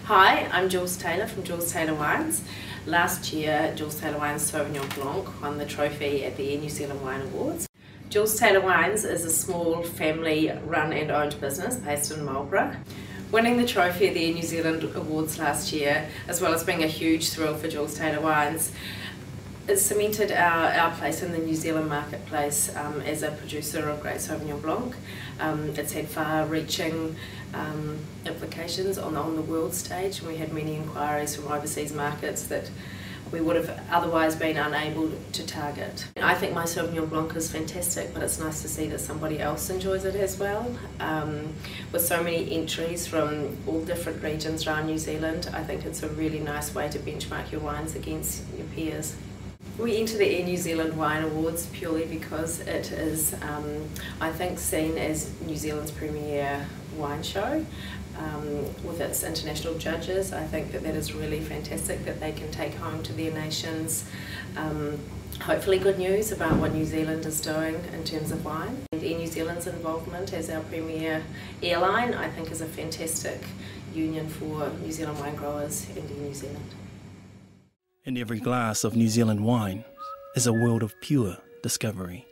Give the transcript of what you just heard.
Hi, I'm Jules Taylor from Jules Taylor Wines. Last year, Jules Taylor Wines Sauvignon Blanc won the trophy at the Air New Zealand Wine Awards. Jules Taylor Wines is a small family-run and owned business based in Marlborough. Winning the trophy at the Air New Zealand Awards last year, as well as being a huge thrill for Jules Taylor Wines, it cemented our place in the New Zealand marketplace as a producer of great Sauvignon Blanc. It's had far-reaching implications on the world stage, and we had many inquiries from overseas markets that we would have otherwise been unable to target. I think my Sauvignon Blanc is fantastic, but it's nice to see that somebody else enjoys it as well. With so many entries from all different regions around New Zealand, I think it's a really nice way to benchmark your wines against your peers. We enter the Air New Zealand Wine Awards purely because it is, I think, seen as New Zealand's premier wine show. With its international judges, I think that is really fantastic that they can take home to their nations hopefully good news about what New Zealand is doing in terms of wine. And Air New Zealand's involvement as our premier airline, I think, is a fantastic union for New Zealand wine growers and Air New Zealand. In every glass of New Zealand wine is a world of pure discovery.